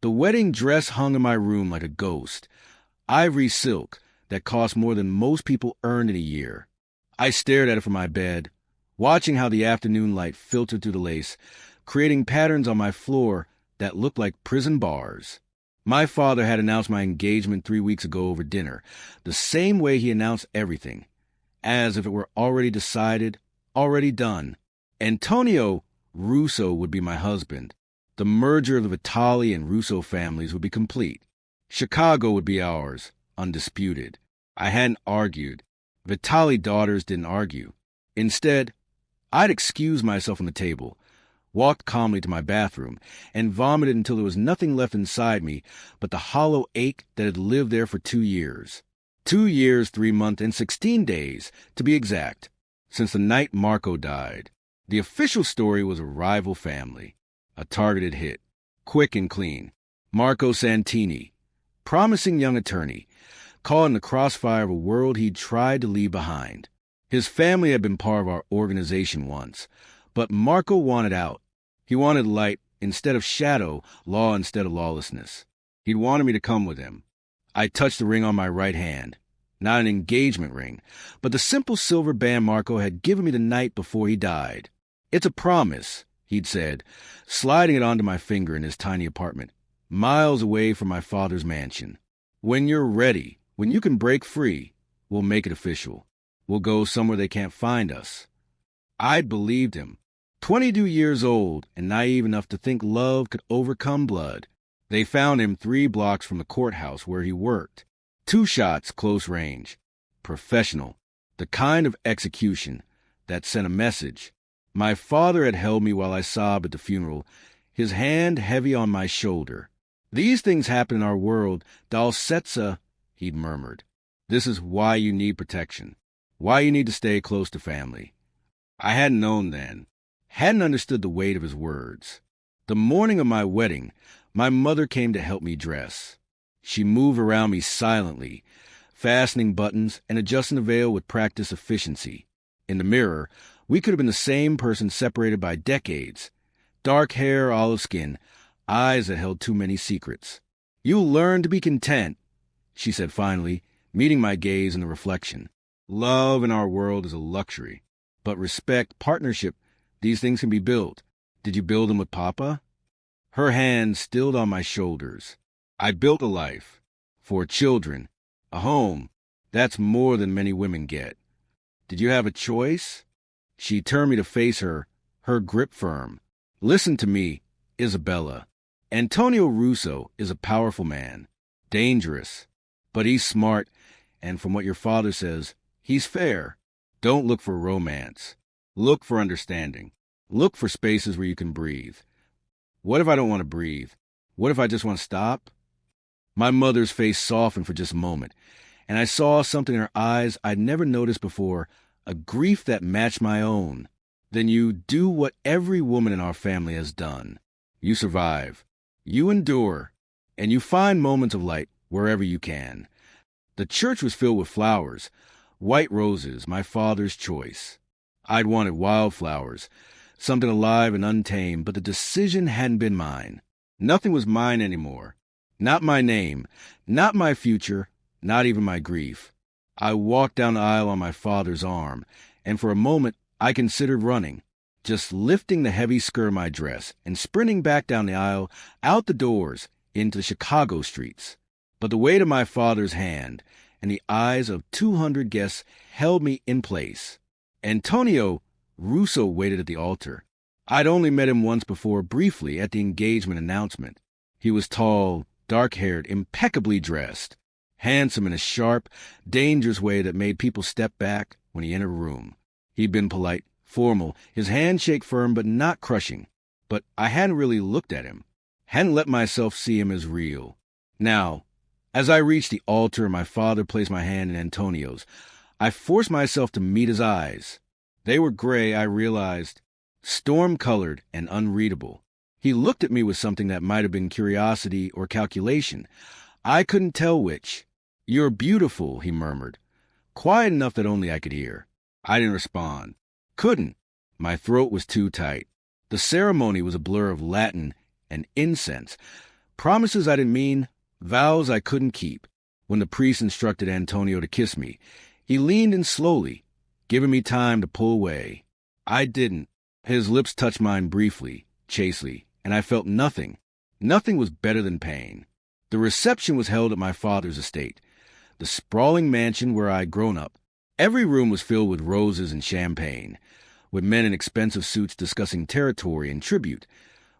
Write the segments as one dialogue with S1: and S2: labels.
S1: The wedding dress hung in my room like a ghost, ivory silk that cost more than most people earned in a year. I stared at it from my bed, watching how the afternoon light filtered through the lace, creating patterns on my floor that looked like prison bars. My father had announced my engagement 3 weeks ago over dinner, the same way he announced everything, as if it were already decided, already done. Antonio Russo would be my husband. The merger of the Vitali and Russo families would be complete. Chicago would be ours, undisputed. I hadn't argued. Vitali daughters didn't argue. Instead, I'd excused myself from the table, walked calmly to my bathroom, and vomited until there was nothing left inside me but the hollow ache that had lived there for 2 years. 2 years, 3 months, and 16 days, to be exact, since the night Marco died. The official story was a rival family, a targeted hit, quick and clean. Marco Santini, promising young attorney, caught in the crossfire of a world he'd tried to leave behind. His family had been part of our organization once, but Marco wanted out. He wanted light instead of shadow, law instead of lawlessness. He'd wanted me to come with him. I touched the ring on my right hand. Not an engagement ring, but the simple silver band Marco had given me the night before he died. "It's a promise," he'd said, sliding it onto my finger in his tiny apartment, miles away from my father's mansion. "When you're ready, when you can break free, we'll make it official. We'll go somewhere they can't find us." I'd believed him. 22 years old and naive enough to think love could overcome blood. They found him 3 blocks from the courthouse where he worked. 2 shots, close range. Professional. The kind of execution that sent a message. My father had held me while I sobbed at the funeral, his hand heavy on my shoulder. "These things happen in our world, Dalsetsa," he'd murmured. "This is why you need protection. Why you need to stay close to family." I hadn't known then. Hadn't understood the weight of his words. The morning of my wedding, my mother came to help me dress. She moved around me silently, fastening buttons and adjusting the veil with practiced efficiency. In the mirror, we could have been the same person separated by decades. Dark hair, olive skin, eyes that held too many secrets. "You'll learn to be content," she said finally, meeting my gaze in the reflection. "Love in our world is a luxury. But respect, partnership, these things can be built. Did you build them with Papa?" Her hand stilled on my shoulders. "I built a life. 4 children. A home. That's more than many women get. Did you have a choice?" She turned me to face her, her grip firm. "Listen to me, Isabella. Antonio Russo is a powerful man. Dangerous. But he's smart, and from what your father says, he's fair. Don't look for romance. Look for understanding. Look for spaces where you can breathe. What if I don't want to breathe? What if I just want to stop?" My mother's face softened for just a moment, and I saw something in her eyes I'd never noticed before, a grief that matched my own. "Then you do what every woman in our family has done. You survive. You endure. And you find moments of light wherever you can." The church was filled with flowers. White roses, my father's choice. I'd wanted wildflowers, something alive and untamed, but the decision hadn't been mine. Nothing was mine anymore. Not my name, not my future, not even my grief. I walked down the aisle on my father's arm, and for a moment I considered running, just lifting the heavy skirt of my dress and sprinting back down the aisle, out the doors, into the Chicago streets. But the weight of my father's hand and the eyes of 200 guests held me in place. Antonio Russo waited at the altar. I'd only met him once before, briefly, at the engagement announcement. He was tall, dark-haired, impeccably dressed, handsome in a sharp, dangerous way that made people step back when he entered a room. He'd been polite, formal, his handshake firm but not crushing. But I hadn't really looked at him, hadn't let myself see him as real. Now, as I reached the altar and my father placed my hand in Antonio's, I forced myself to meet his eyes. They were gray, I realized, storm-colored and unreadable. He looked at me with something that might have been curiosity or calculation. I couldn't tell which. "You're beautiful," he murmured, quiet enough that only I could hear. I didn't respond. Couldn't. My throat was too tight. The ceremony was a blur of Latin and incense, Promises I didn't mean, vows I couldn't keep. When the priest instructed Antonio to kiss me, he leaned in slowly, giving me time to pull away. I didn't. His lips touched mine briefly, chastely, and I felt nothing. Nothing was better than pain. The reception was held at my father's estate, the sprawling mansion where I'd grown up. Every room was filled with roses and champagne, with men in expensive suits discussing territory and tribute,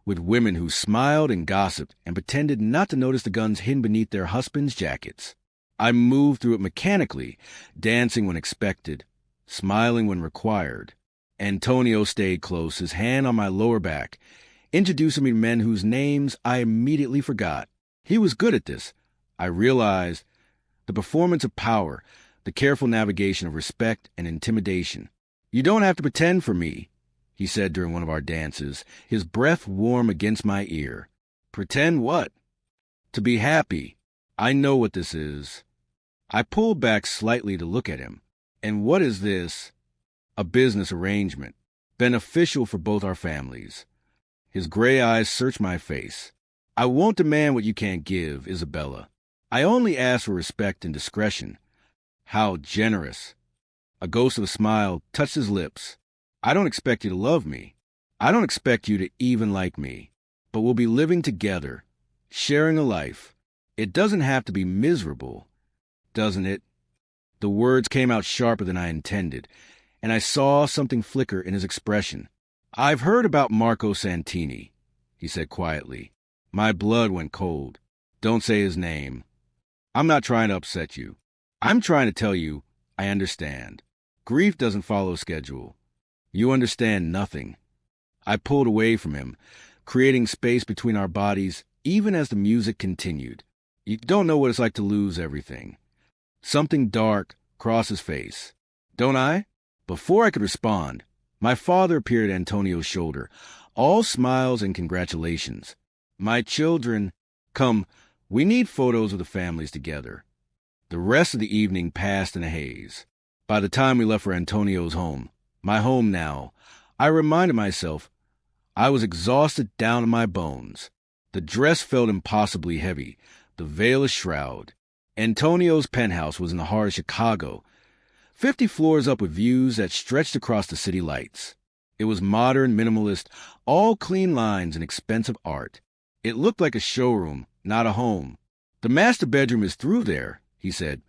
S1: with women who smiled and gossiped and pretended not to notice the guns hidden beneath their husbands' jackets. I moved through it mechanically, dancing when expected, smiling when required. Antonio stayed close, his hand on my lower back, introducing me to men whose names I immediately forgot. He was good at this. I realized the performance of power, the careful navigation of respect and intimidation. "You don't have to pretend for me," he said during one of our dances, his breath warm against my ear. "Pretend what?" "To be happy. I know what this is." I pulled back slightly to look at him. "And what is this?" "A business arrangement, beneficial for both our families." His gray eyes searched my face. "I won't demand what you can't give, Isabella. I only ask for respect and discretion." How generous. A ghost of a smile touched his lips. "I don't expect you to love me. I don't expect you to even like me. But we'll be living together, sharing a life. It doesn't have to be miserable, doesn't it?" The words came out sharper than I intended, and I saw something flicker in his expression. "I've heard about Marco Santini," he said quietly. My blood went cold. "Don't say his name. I'm not trying to upset you. I'm trying to tell you I understand. Grief doesn't follow a schedule. You understand nothing." I pulled away from him, creating space between our bodies even as the music continued. "You don't know what it's like to lose everything." Something dark crossed his face. "Don't I?" Before I could respond, my father appeared at Antonio's shoulder, all smiles and congratulations. "My children, come, we need photos of the families together." The rest of the evening passed in a haze. By the time we left for Antonio's home, my home now, I reminded myself I was exhausted down to my bones. The dress felt impossibly heavy, the veil a shroud. Antonio's penthouse was in the heart of Chicago, 50 floors up with views that stretched across the city lights. It was modern, minimalist, all clean lines and expensive art. It looked like a showroom, not a home. "The master bedroom is through there," he said,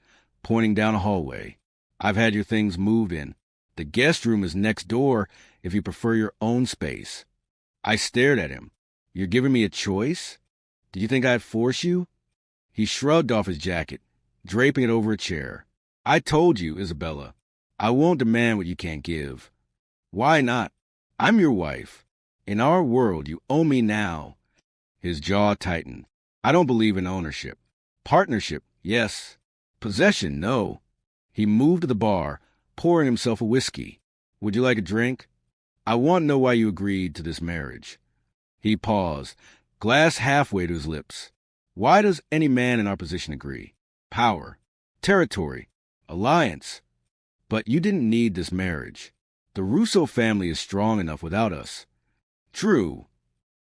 S1: pointing down a hallway. "I've had your things moved in. The guest room is next door if you prefer your own space." I stared at him. "You're giving me a choice? Did you think I'd force you?" He shrugged off his jacket, draping it over a chair. "I told you, Isabella, I won't demand what you can't give." "Why not? I'm your wife. In our world, you own me now." His jaw tightened. "I don't believe in ownership. Partnership, yes. Possession, no." He moved to the bar, pouring himself a whiskey. "Would you like a drink? I want to know why you agreed to this marriage." He paused, glass halfway to his lips. "Why does any man in our position agree? Power, territory, alliance. But you didn't need this marriage. The Russo family is strong enough without us." "True."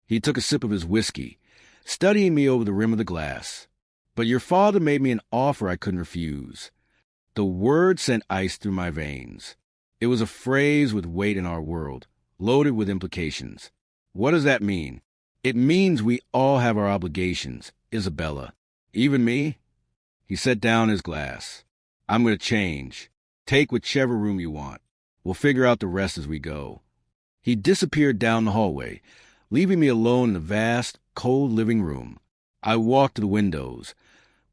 S1: He took a sip of his whiskey, studying me over the rim of the glass. "But your father made me an offer I couldn't refuse." The word sent ice through my veins. It was a phrase with weight in our world, loaded with implications. "What does that mean?" "It means we all have our obligations, Isabella." "Even me?" He set down his glass. "I'm going to change. Take whichever room you want. We'll figure out the rest as we go." He disappeared down the hallway, leaving me alone in the vast, cold living room. I walked to the windows,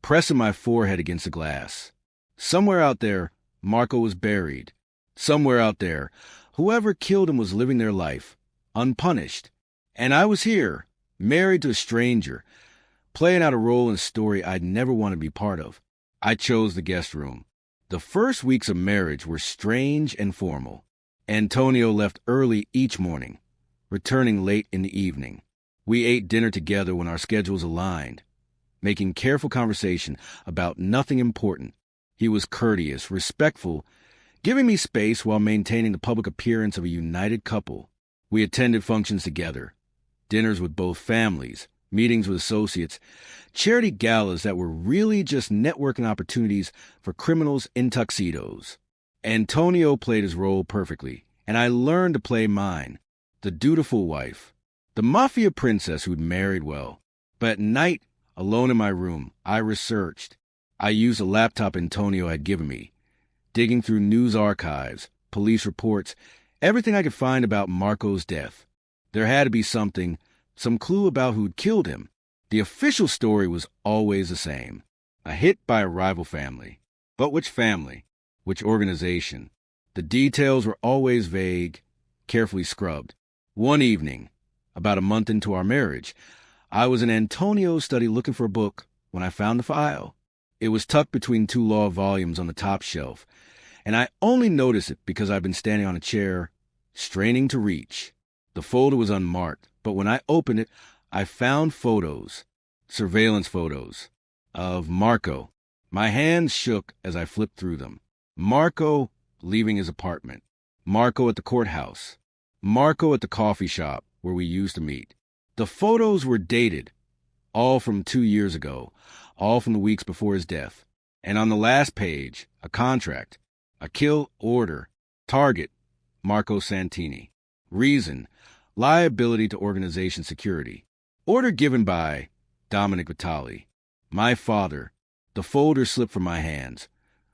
S1: pressing my forehead against the glass. Somewhere out there, Marco was buried. Somewhere out there, whoever killed him was living their life, unpunished. And I was here, married to a stranger, playing out a role in a story I'd never wanted to be part of. I chose the guest room. The first weeks of marriage were strange and formal. Antonio left early each morning, returning late in the evening. We ate dinner together when our schedules aligned, making careful conversation about nothing important. He was courteous, respectful, giving me space while maintaining the public appearance of a united couple. We attended functions together, dinners with both families, meetings with associates, charity galas that were really just networking opportunities for criminals in tuxedos. Antonio played his role perfectly, and I learned to play mine, the dutiful wife, the mafia princess who'd married well. But at night, alone in my room, I researched. I used a laptop Antonio had given me, digging through news archives, police reports, everything I could find about Marco's death. There had to be something, some clue about who'd killed him. The official story was always the same. A hit by a rival family. But which family? Which organization? The details were always vague, carefully scrubbed. One evening, about a month into our marriage, I was in Antonio's study looking for a book when I found the file. It was tucked between two law volumes on the top shelf, and I only noticed it because I'd been standing on a chair, straining to reach. The folder was unmarked, but when I opened it, I found photos, surveillance photos, of Marco. My hands shook as I flipped through them. Marco leaving his apartment. Marco at the courthouse. Marco at the coffee shop where we used to meet. The photos were dated, all from 2 years ago, all from the weeks before his death. And on the last page, a contract, a kill order, target, Marco Santini. Reason, liability to organization security. Order given by Dominic Vitali. My father. The folder slipped from my hands.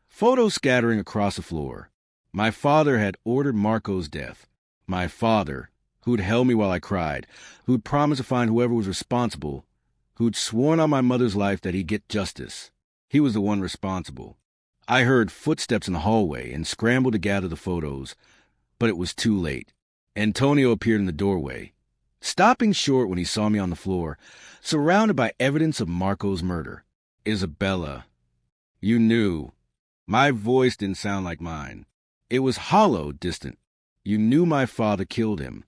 S1: Photos scattering across the floor. My father had ordered Marco's death. My father, who'd held me while I cried, who'd promised to find whoever was responsible, who'd sworn on my mother's life that he'd get justice. He was the one responsible. I heard footsteps in the hallway and scrambled to gather the photos, but it was too late. Antonio appeared in the doorway, stopping short when he saw me on the floor, surrounded by evidence of Marco's murder. Isabella. You knew. My voice didn't sound like mine. It was hollow, distant. You knew my father killed him.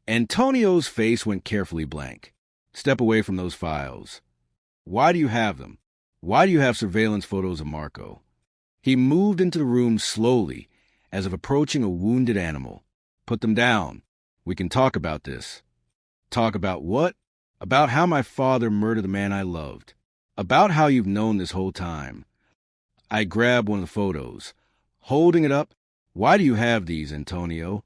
S1: Antonio's face went carefully blank. Step away from those files. Why do you have them? Why do you have surveillance photos of Marco? He moved into the room slowly, as if approaching a wounded animal. Put them down. We can talk about this. Talk about what? About how my father murdered the man I loved. About how you've known this whole time. I grabbed one of the photos. Holding it up, why do you have these, Antonio?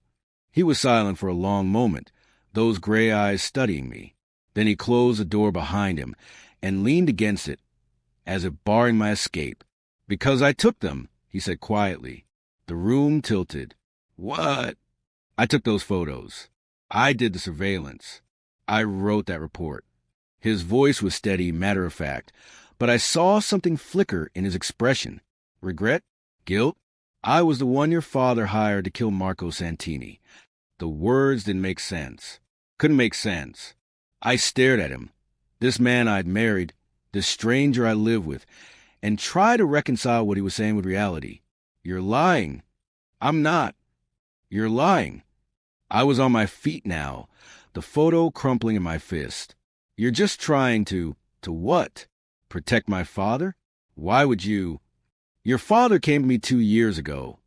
S1: He was silent for a long moment, those gray eyes studying me. Then he closed the door behind him and leaned against it, as if barring my escape. Because I took them, he said quietly. The room tilted. What? I took those photos. I did the surveillance. I wrote that report. His voice was steady, matter-of-fact, but I saw something flicker in his expression. Regret? Guilt? I was the one your father hired to kill Marco Santini. The words didn't make sense. Couldn't make sense. I stared at him, this man I'd married, this stranger I lived with, and tried to reconcile what he was saying with reality. You're lying. I'm not. You're lying. I was on my feet now, the photo crumpling in my fist. You're just trying to what? Protect my father? Why would you? Your father came to me 2 years ago,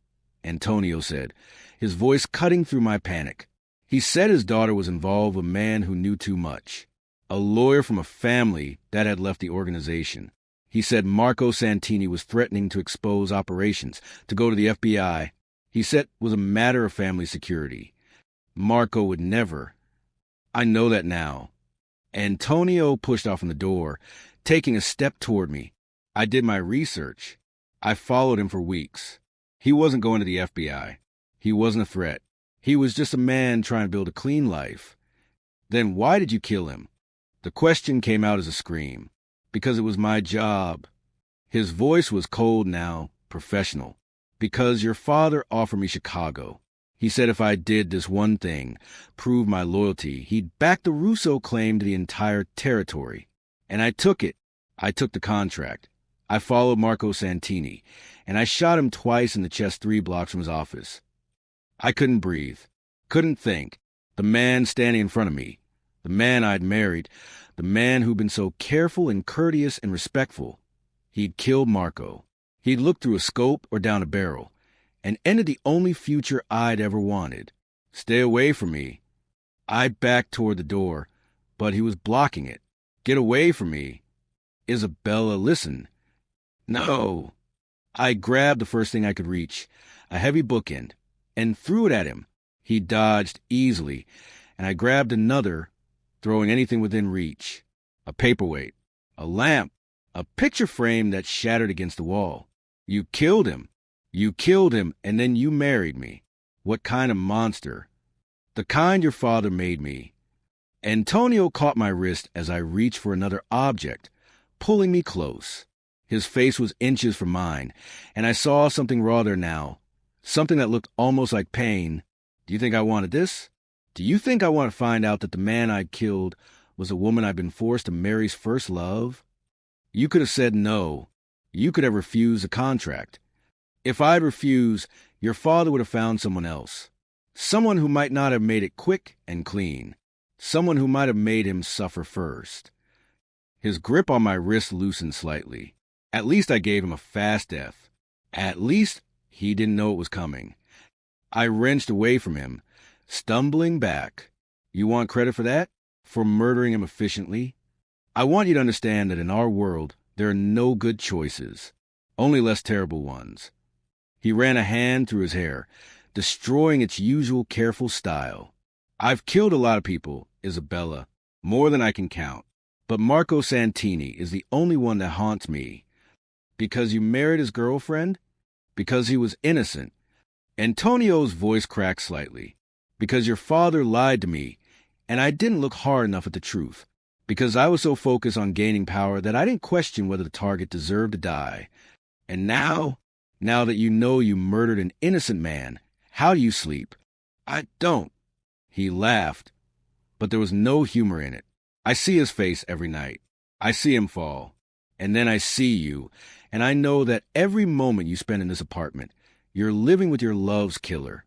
S1: Antonio said, his voice cutting through my panic. He said his daughter was involved with a man who knew too much, a lawyer from a family that had left the organization. He said Marco Santini was threatening to expose operations, to go to the FBI. He said it was a matter of family security. Marco would never. I know that now. Antonio pushed off from the door, taking a step toward me. I did my research. I followed him for weeks. He wasn't going to the FBI. He wasn't a threat. He was just a man trying to build a clean life. Then why did you kill him? The question came out as a scream. Because it was my job. His voice was cold now, professional. Because your father offered me Chicago. He said if I did this one thing, prove my loyalty, he'd back the Russo claim to the entire territory. And I took it. I took the contract. I followed Marco Santini, and I shot him twice in the chest 3 blocks from his office. I couldn't breathe, couldn't think. The man standing in front of me, the man I'd married, the man who'd been so careful and courteous and respectful. He'd killed Marco. He'd looked through a scope or down a barrel, and ended the only future I'd ever wanted. Stay away from me. I backed toward the door, but he was blocking it. Get away from me. Isabella, listen. No. I grabbed the first thing I could reach, a heavy bookend, and threw it at him. He dodged easily, and I grabbed another, throwing anything within reach. A paperweight, a lamp, a picture frame that shattered against the wall. You killed him. You killed him, and then you married me. What kind of monster? The kind your father made me. Antonio caught my wrist as I reached for another object, pulling me close. His face was inches from mine, and I saw something raw there now, something that looked almost like pain. Do you think I wanted this? Do you think I want to find out that the man I'd killed was a woman I'd been forced to marry's first love? You could have said no. You could have refused the contract. If I'd refused, your father would have found someone else. Someone who might not have made it quick and clean. Someone who might have made him suffer first. His grip on my wrist loosened slightly. At least I gave him a fast death. At least he didn't know it was coming. I wrenched away from him, stumbling back. You want credit for that? For murdering him efficiently? I want you to understand that in our world, there are no good choices, only less terrible ones. He ran a hand through his hair, destroying its usual careful style. I've killed a lot of people, Isabella, more than I can count. But Marco Santini is the only one that haunts me. Because you married his girlfriend? Because he was innocent. Antonio's voice cracked slightly. Because your father lied to me, and I didn't look hard enough at the truth. Because I was so focused on gaining power that I didn't question whether the target deserved to die. And now that you know you murdered an innocent man, how do you sleep? I don't. He laughed, but there was no humor in it. I see his face every night. I see him fall. And then I see you, and I know that every moment you spend in this apartment, you're living with your love's killer.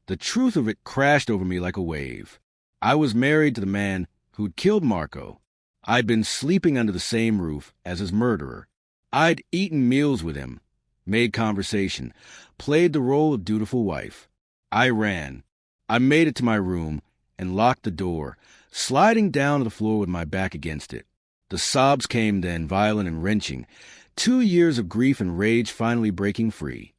S1: The truth of it crashed over me like a wave. I was married to the man who'd killed Marco. I'd been sleeping under the same roof as his murderer. I'd eaten meals with him, made conversation, played the role of dutiful wife. I ran. I made it to my room and locked the door, sliding down to the floor with my back against it. The sobs came then, violent and wrenching, 2 years of grief and rage finally breaking free.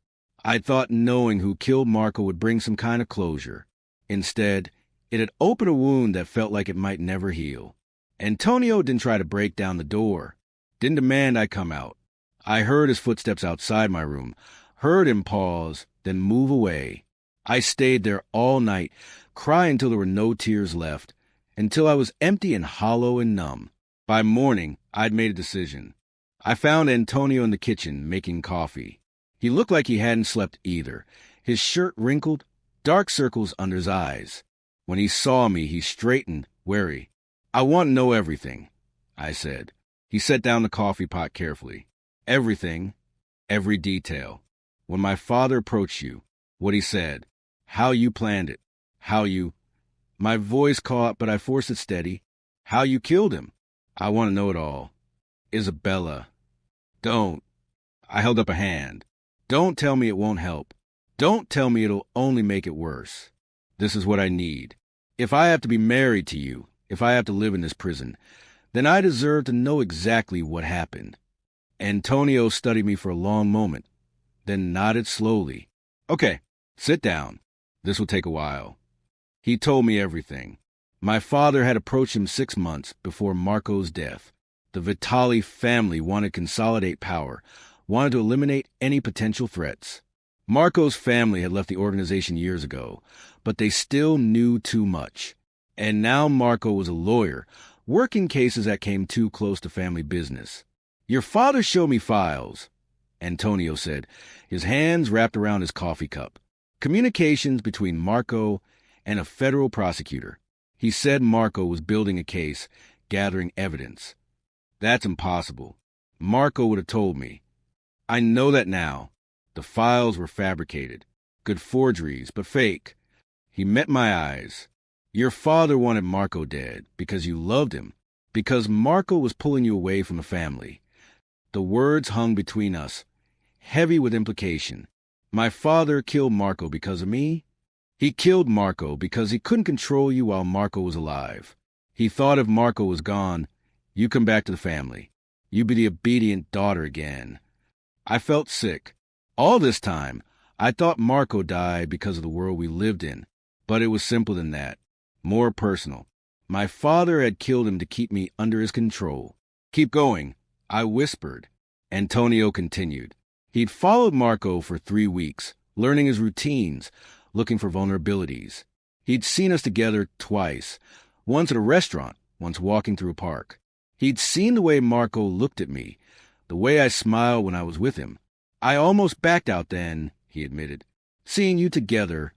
S1: I thought knowing who killed Marco would bring some kind of closure. Instead, it had opened a wound that felt like it might never heal. Antonio didn't try to break down the door, didn't demand I come out. I heard his footsteps outside my room, heard him pause, then move away. I stayed there all night, crying until there were no tears left, until I was empty and hollow and numb. By morning, I'd made a decision. I found Antonio in the kitchen, making coffee. He looked like he hadn't slept either, his shirt wrinkled, dark circles under his eyes. When he saw me, he straightened, wary. I want to know everything, I said. He set down the coffee pot carefully. Everything, every detail. When my father approached you, what he said, how you planned it, how you... My voice caught, but I forced it steady. How you killed him. I want to know it all. Isabella. Don't. I held up a hand. Don't tell me it won't help. Don't tell me it'll only make it worse. This is what I need. If I have to be married to you, if I have to live in this prison, then I deserve to know exactly what happened. Antonio studied me for a long moment, then nodded slowly. Okay, sit down. This will take a while. He told me everything. My father had approached him 6 months before Marco's death. The Vitali family wanted to consolidate power, wanted to eliminate any potential threats. Marco's family had left the organization years ago, but they still knew too much. And now Marco was a lawyer, working cases that came too close to family business. Your father showed me files, Antonio said, his hands wrapped around his coffee cup. Communications between Marco and a federal prosecutor. He said Marco was building a case, gathering evidence. That's impossible. Marco would have told me. I know that now. The files were fabricated. Good forgeries, but fake. He met my eyes. Your father wanted Marco dead because you loved him, because Marco was pulling you away from the family. The words hung between us, heavy with implication. My father killed Marco because of me? He killed Marco because he couldn't control you while Marco was alive. He thought if Marco was gone, You come back to the family. You be the obedient daughter again. I felt sick. All this time, I thought Marco died because of the world we lived in, but it was simpler than that, more personal. My father had killed him to keep me under his control. Keep going, I whispered. Antonio continued. He'd followed Marco for 3 weeks, learning his routines, looking for vulnerabilities. He'd seen us together twice, once at a restaurant, once walking through a park. He'd seen the way Marco looked at me, the way I smiled when I was with him. I almost backed out then, he admitted, seeing you together,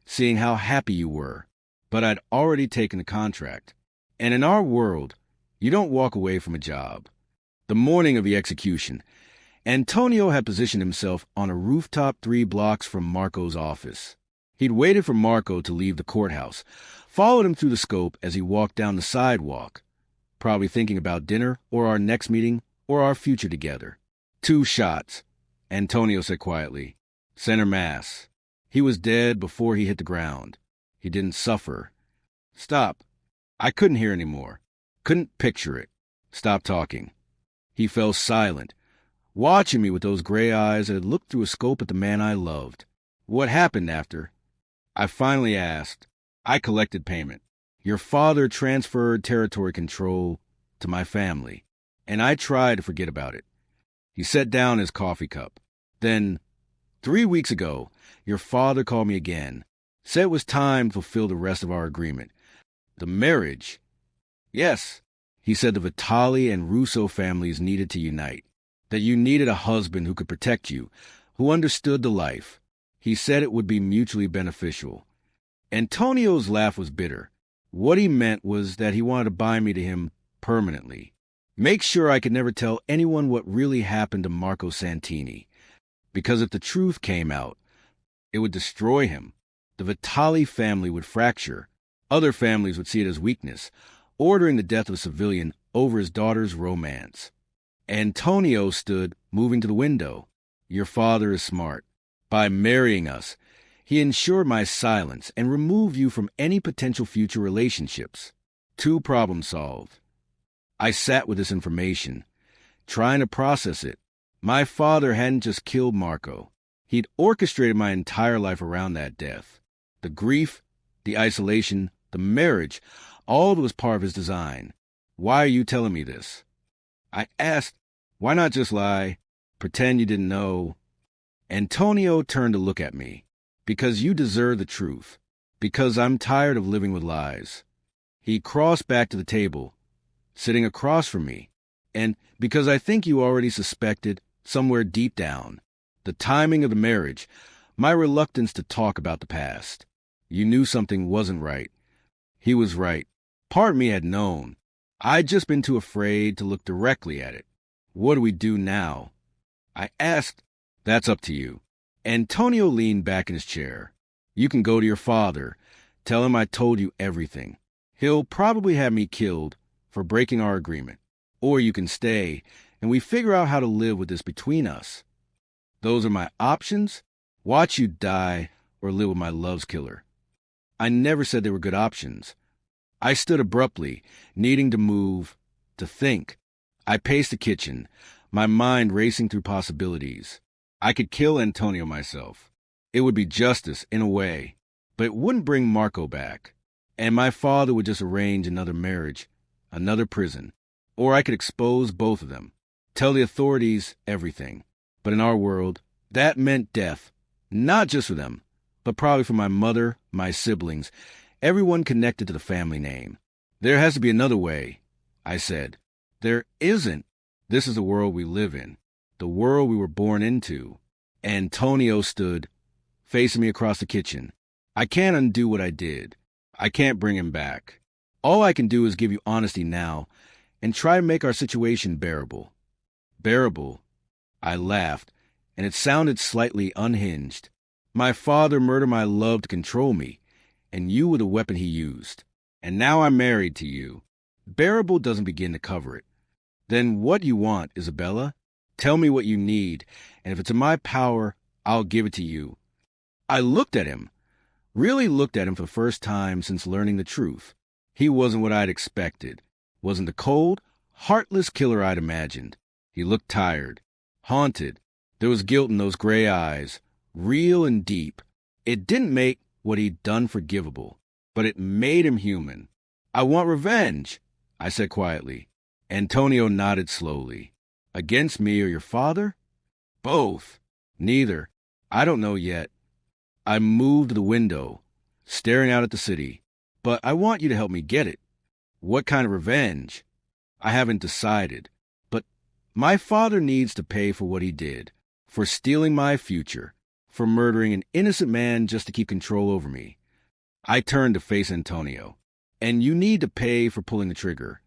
S1: seeing how happy you were. But I'd already taken the contract. And in our world, you don't walk away from a job. The morning of the execution, Antonio had positioned himself on a rooftop 3 blocks from Marco's office. He'd waited for Marco to leave the courthouse, followed him through the scope as he walked down the sidewalk, probably thinking about dinner or our next meeting or our future together. 2 shots, Antonio said quietly. Center mass. He was dead before he hit the ground. He didn't suffer. Stop. I couldn't hear anymore. Couldn't picture it. Stop talking. He fell silent, watching me with those gray eyes that had looked through a scope at the man I loved. What happened after? I finally asked. I collected payment. Your father transferred territory control to my family, and I tried to forget about it. He set down his coffee cup. Then, 3 weeks ago, your father called me again, said it was time to fulfill the rest of our agreement. The marriage. Yes, he said the Vitali and Russo families needed to unite, that you needed a husband who could protect you, who understood the life. He said it would be mutually beneficial. Antonio's laugh was bitter. What he meant was that he wanted to bind me to him permanently. Make sure I could never tell anyone what really happened to Marco Santini. Because if the truth came out, it would destroy him. The Vitali family would fracture. Other families would see it as weakness, ordering the death of a civilian over his daughter's romance. Antonio stood, moving to the window. Your father is smart. By marrying us, he ensured my silence and removed you from any potential future relationships. 2 problems solved. I sat with this information, trying to process it. My father hadn't just killed Marco. He'd orchestrated my entire life around that death. The grief, the isolation, the marriage, all was part of his design. Why are you telling me this? I asked, why not just lie, pretend you didn't know? Antonio turned to look at me. Because you deserve the truth. Because I'm tired of living with lies. He crossed back to the table, sitting across from me. And because I think you already suspected, somewhere deep down, the timing of the marriage, my reluctance to talk about the past. You knew something wasn't right. He was right. Part of me had known. I'd just been too afraid to look directly at it. What do we do now? I asked. That's up to you. Antonio leaned back in his chair. You can go to your father. Tell him I told you everything. He'll probably have me killed for breaking our agreement. Or you can stay, and we figure out how to live with this between us. Those are my options. Watch you die or live with my love's killer. I never said they were good options. I stood abruptly, needing to move, to think. I paced the kitchen, my mind racing through possibilities. I could kill Antonio myself. It would be justice, in a way, but it wouldn't bring Marco back. And my father would just arrange another marriage, another prison. Or I could expose both of them, tell the authorities everything. But in our world, that meant death, not just for them, but probably for my mother, my siblings, everyone connected to the family name. There has to be another way, I said. There isn't. This is the world we live in, the world we were born into. Antonio stood, facing me across the kitchen. I can't undo what I did. I can't bring him back. All I can do is give you honesty now and try to make our situation bearable. Bearable? I laughed, and it sounded slightly unhinged. My father murdered my love to control me, and you were the weapon he used. And now I'm married to you. Bearable doesn't begin to cover it. Then what you want, Isabella? Tell me what you need, and if it's in my power, I'll give it to you. I looked at him, really looked at him for the first time since learning the truth. He wasn't what I'd expected. Wasn't the cold, heartless killer I'd imagined. He looked tired, haunted. There was guilt in those gray eyes, real and deep. It didn't make what he'd done forgivable, but it made him human. "I want revenge," I said quietly. Antonio nodded slowly. "Against me or your father?" "Both." "Neither. I don't know yet." I moved to the window, staring out at the city. "But I want you to help me get it." "What kind of revenge?" "I haven't decided. But my father needs to pay for what he did, for stealing my future, for murdering an innocent man just to keep control over me." I turned to face Antonio. "And you need to pay for pulling the trigger."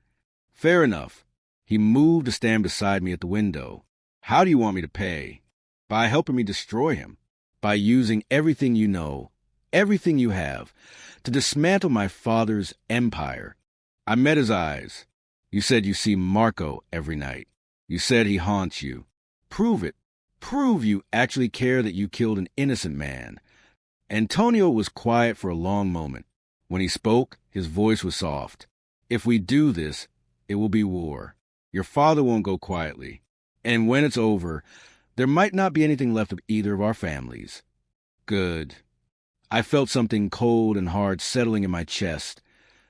S1: "Fair enough." He moved to stand beside me at the window. "How do you want me to pay?" "By helping me destroy him. By using everything you know, everything you have, to dismantle my father's empire." I met his eyes. "You said you see Marco every night. You said he haunts you. Prove it. Prove you actually care that you killed an innocent man." Antonio was quiet for a long moment. When he spoke, his voice was soft. "If we do this, it will be war. Your father won't go quietly. And when it's over, there might not be anything left of either of our families." "Good." I felt something cold and hard settling in my chest,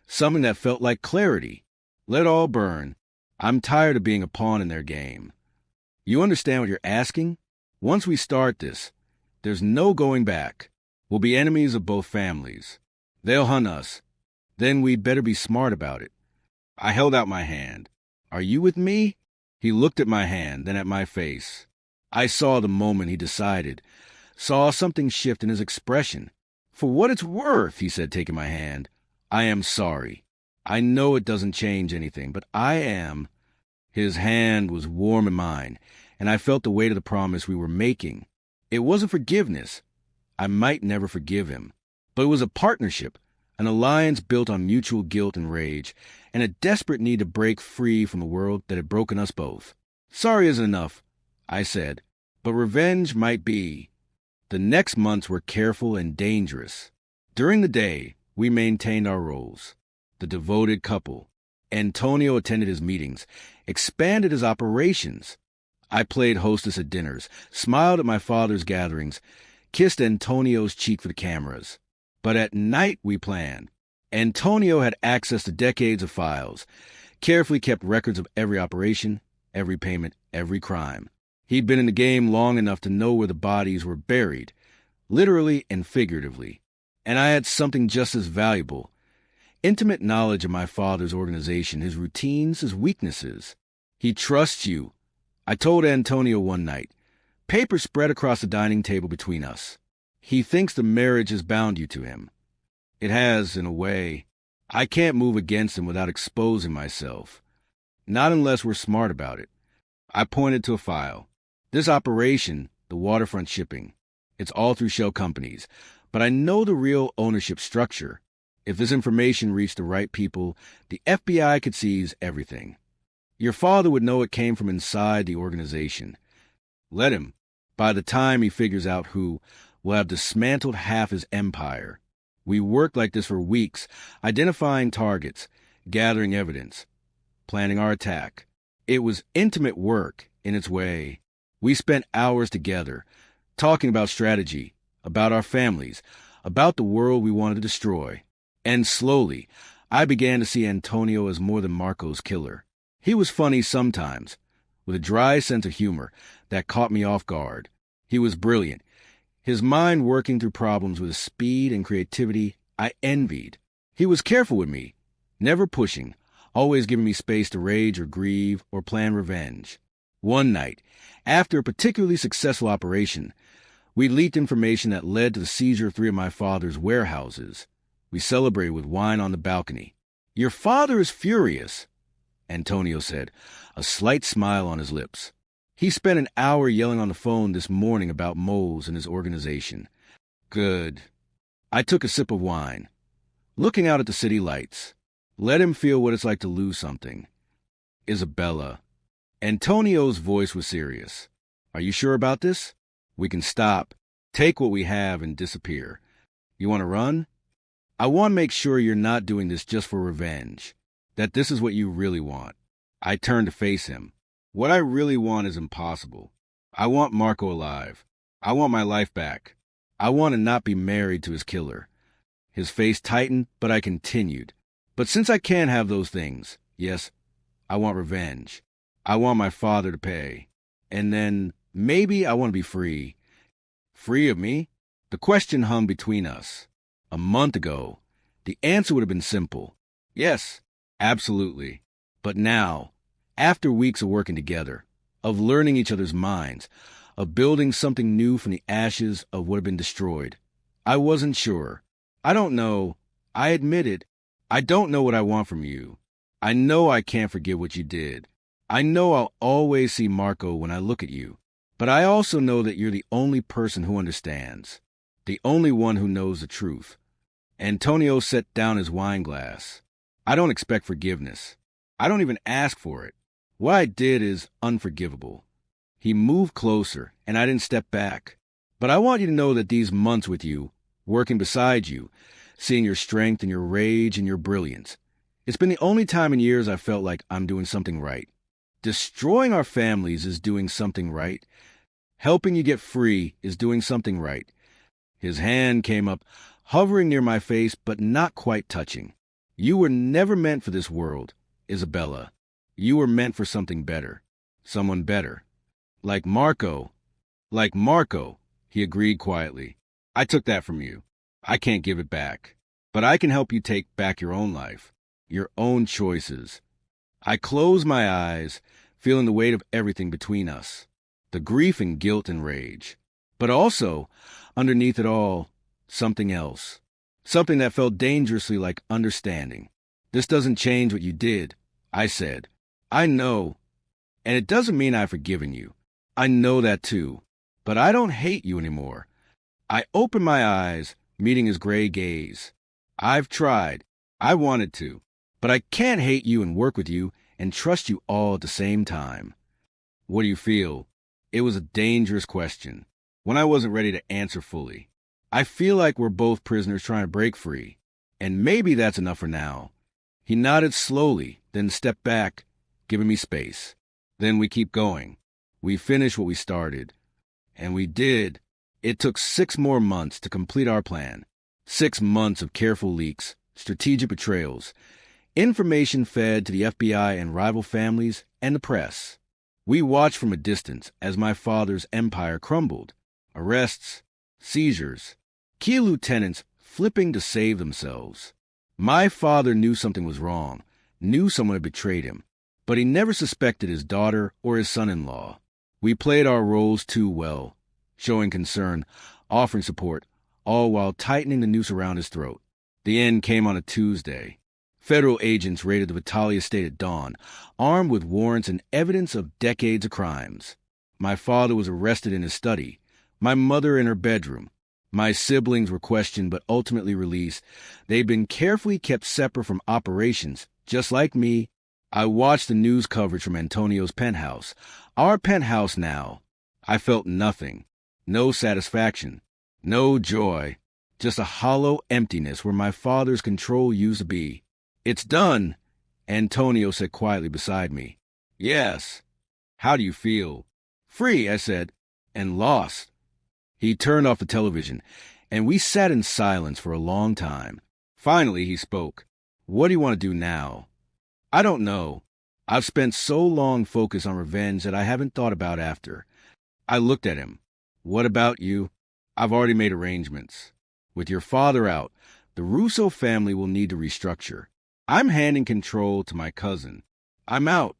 S1: something that felt like clarity. "Let all burn. I'm tired of being a pawn in their game." "You understand what you're asking? Once we start this, there's no going back. We'll be enemies of both families. They'll hunt us. Then we'd better be smart about it." I held out my hand. "Are you with me?" He looked at my hand, then at my face. I saw the moment he decided, saw something shift in his expression. "For what it's worth," he said, taking my hand, "I am sorry. I know it doesn't change anything, but I am." His hand was warm in mine, and I felt the weight of the promise we were making. It wasn't forgiveness. I might never forgive him. But it was a partnership, an alliance built on mutual guilt and rage, and a desperate need to break free from a world that had broken us both. "Sorry isn't enough," I said, "but revenge might be." The next months were careful and dangerous. During the day, we maintained our roles. The devoted couple. Antonio attended his meetings, expanded his operations. I played hostess at dinners, smiled at my father's gatherings, kissed Antonio's cheek for the cameras. But at night we planned. Antonio had access to decades of files, carefully kept records of every operation, every payment, every crime. He'd been in the game long enough to know where the bodies were buried, literally and figuratively. And I had something just as valuable: intimate knowledge of my father's organization, his routines, his weaknesses. "He trusts you," I told Antonio one night. Paper spread across the dining table between us. "He thinks the marriage has bound you to him." It has, in a way. I can't move against him without exposing myself. Not unless we're smart about it. I pointed to a file. "This operation, the waterfront shipping, it's all through shell companies, but I know the real ownership structure. If this information reached the right people, the FBI could seize everything. Your father would know it came from inside the organization. Let him. By the time he figures out who, we'll have dismantled half his empire." We worked like this for weeks, identifying targets, gathering evidence, planning our attack. It was intimate work in its way. We spent hours together, talking about strategy, about our families, about the world we wanted to destroy. And slowly, I began to see Antonio as more than Marco's killer. He was funny sometimes, with a dry sense of humor that caught me off guard. He was brilliant, his mind working through problems with a speed and creativity I envied. He was careful with me, never pushing, always giving me space to rage or grieve or plan revenge. One night, after a particularly successful operation, we leaked information that led to the seizure of 3 of my father's warehouses. We celebrated with wine on the balcony. "Your father is furious," Antonio said, a slight smile on his lips. "He spent an hour yelling on the phone this morning about moles and his organization." Good. I took a sip of wine, looking out at the city lights. Let him feel what it's like to lose something. "Isabella." Antonio's voice was serious. "Are you sure about this? We can stop, take what we have, and disappear. You want to run? I want to make sure you're not doing this just for revenge, that this is what you really want." I turned to face him. What I really want is impossible. I want Marco alive. I want my life back. I want to not be married to his killer. His face tightened, but I continued. But since I can't have those things, yes, I want revenge. I want my father to pay. And then maybe I want to be free. Free of me? The question hung between us. A month ago, the answer would have been simple. Yes, absolutely. But now, after weeks of working together, of learning each other's minds, of building something new from the ashes of what had been destroyed, I wasn't sure. I don't know. I admit it. I don't know what I want from you. I know I can't forgive what you did. I know I'll always see Marco when I look at you. But I also know that you're the only person who understands. The only one who knows the truth. Antonio set down his wine glass. I don't expect forgiveness. I don't even ask for it. What I did is unforgivable. He moved closer, and I didn't step back. But I want you to know that these months with you, working beside you, seeing your strength and your rage and your brilliance, it's been the only time in years I felt like I'm doing something right. Destroying our families is doing something right. Helping you get free is doing something right. His hand came up, hovering near my face, but not quite touching. You were never meant for this world, Isabella. You were meant for something better. Someone better. Like Marco, he agreed quietly. I took that from you. I can't give it back. But I can help you take back your own life, your own choices. I closed my eyes, feeling the weight of everything between us, the grief and guilt and rage. But also, underneath it all, something else. Something that felt dangerously like understanding. This doesn't change what you did, I said. I know. And it doesn't mean I've forgiven you. I know that too. But I don't hate you anymore. I opened my eyes, meeting his gray gaze. I've tried. I wanted to. But I can't hate you and work with you and trust you all at the same time. What do you feel? It was a dangerous question, one I wasn't ready to answer fully. I feel like we're both prisoners trying to break free, and maybe that's enough for now. He nodded slowly, then stepped back, giving me space. Then we keep going. We finish what we started. And we did. It took 6 more months to complete our plan. 6 months of careful leaks, strategic betrayals, information fed to the FBI and rival families and the press. We watched from a distance as my father's empire crumbled. Arrests, seizures, key lieutenants flipping to save themselves. My father knew something was wrong, knew someone had betrayed him, but he never suspected his daughter or his son-in-law. We played our roles too well, showing concern, offering support, all while tightening the noose around his throat. The end came on a Tuesday. Federal agents raided the Vitale estate at dawn, armed with warrants and evidence of decades of crimes. My father was arrested in his study, my mother in her bedroom. My siblings were questioned but ultimately released. They'd been carefully kept separate from operations, just like me. I watched the news coverage from Antonio's penthouse, our penthouse now. I felt nothing, no satisfaction, no joy, just a hollow emptiness where my father's control used to be. It's done, Antonio said quietly beside me. Yes. How do you feel? Free, I said, and lost. He turned off the television, and we sat in silence for a long time. Finally, he spoke. What do you want to do now? I don't know. I've spent so long focused on revenge that I haven't thought about after. I looked at him. What about you? I've already made arrangements. With your father out, the Russo family will need to restructure. I'm handing control to my cousin. I'm out.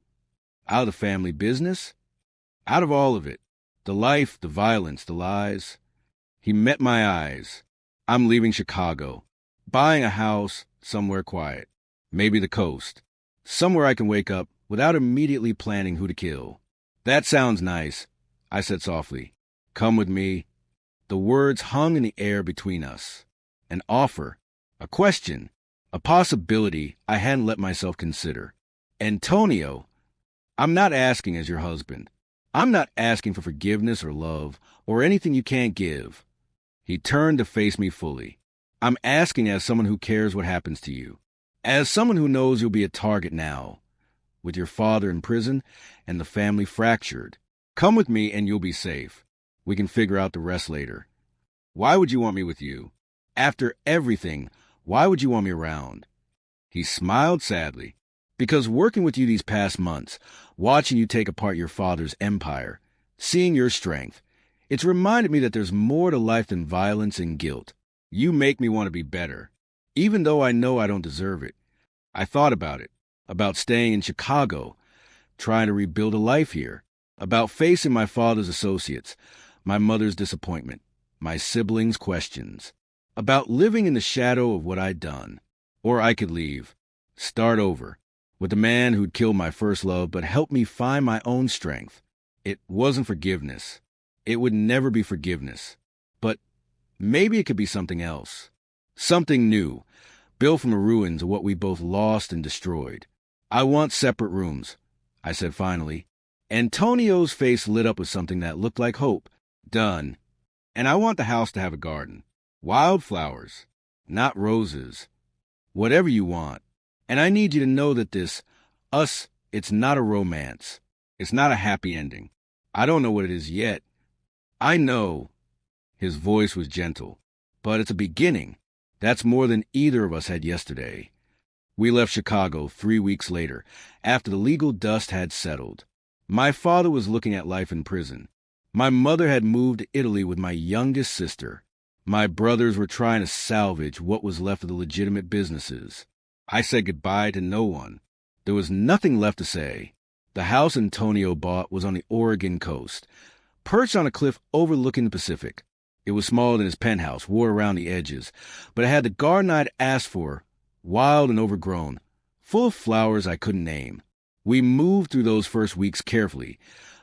S1: Out of the family business. Out of all of it. The life, the violence, the lies. He met my eyes. I'm leaving Chicago. Buying a house somewhere quiet. Maybe the coast. Somewhere I can wake up without immediately planning who to kill. That sounds nice, I said softly. Come with me. The words hung in the air between us. An offer. A question. A possibility I hadn't let myself consider. Antonio, I'm not asking as your husband. I'm not asking for forgiveness or love or anything you can't give. He turned to face me fully. I'm asking as someone who cares what happens to you. As someone who knows you'll be a target now. with your father in prison and the family fractured. Come with me and you'll be safe. We can figure out the rest later. Why would you want me with you? After everything, why would you want me around? He smiled sadly. Because working with you these past months, watching you take apart your father's empire, seeing your strength, it's reminded me that there's more to life than violence and guilt. You make me want to be better, even though I know I don't deserve it. I thought about it, about staying in Chicago, trying to rebuild a life here, about facing my father's associates, my mother's disappointment, my siblings' questions, about living in the shadow of what I'd done. Or I could leave, start over, with the man who'd killed my first love but helped me find my own strength. It wasn't forgiveness. It would never be forgiveness. But maybe it could be something else. Something new, built from the ruins of what we both lost and destroyed. I want separate rooms, I said finally. Antonio's face lit up with something that looked like hope. Done. And I want the house to have a garden. Wildflowers, not roses. Whatever you want. And I need you to know that it's not a romance. It's not a happy ending. I don't know what it is yet. I know. His voice was gentle. But it's a beginning. That's more than either of us had yesterday. We left Chicago 3 weeks later, after the legal dust had settled. My father was looking at life in prison. My mother had moved to Italy with my youngest sister. My brothers were trying to salvage what was left of the legitimate businesses. I said goodbye to no one. There was nothing left to say. The house Antonio bought was on the Oregon coast, perched on a cliff overlooking the Pacific. It was smaller than his penthouse, wore around the edges, but it had the garden I'd asked for, wild and overgrown, full of flowers I couldn't name. We moved through those first weeks carefully,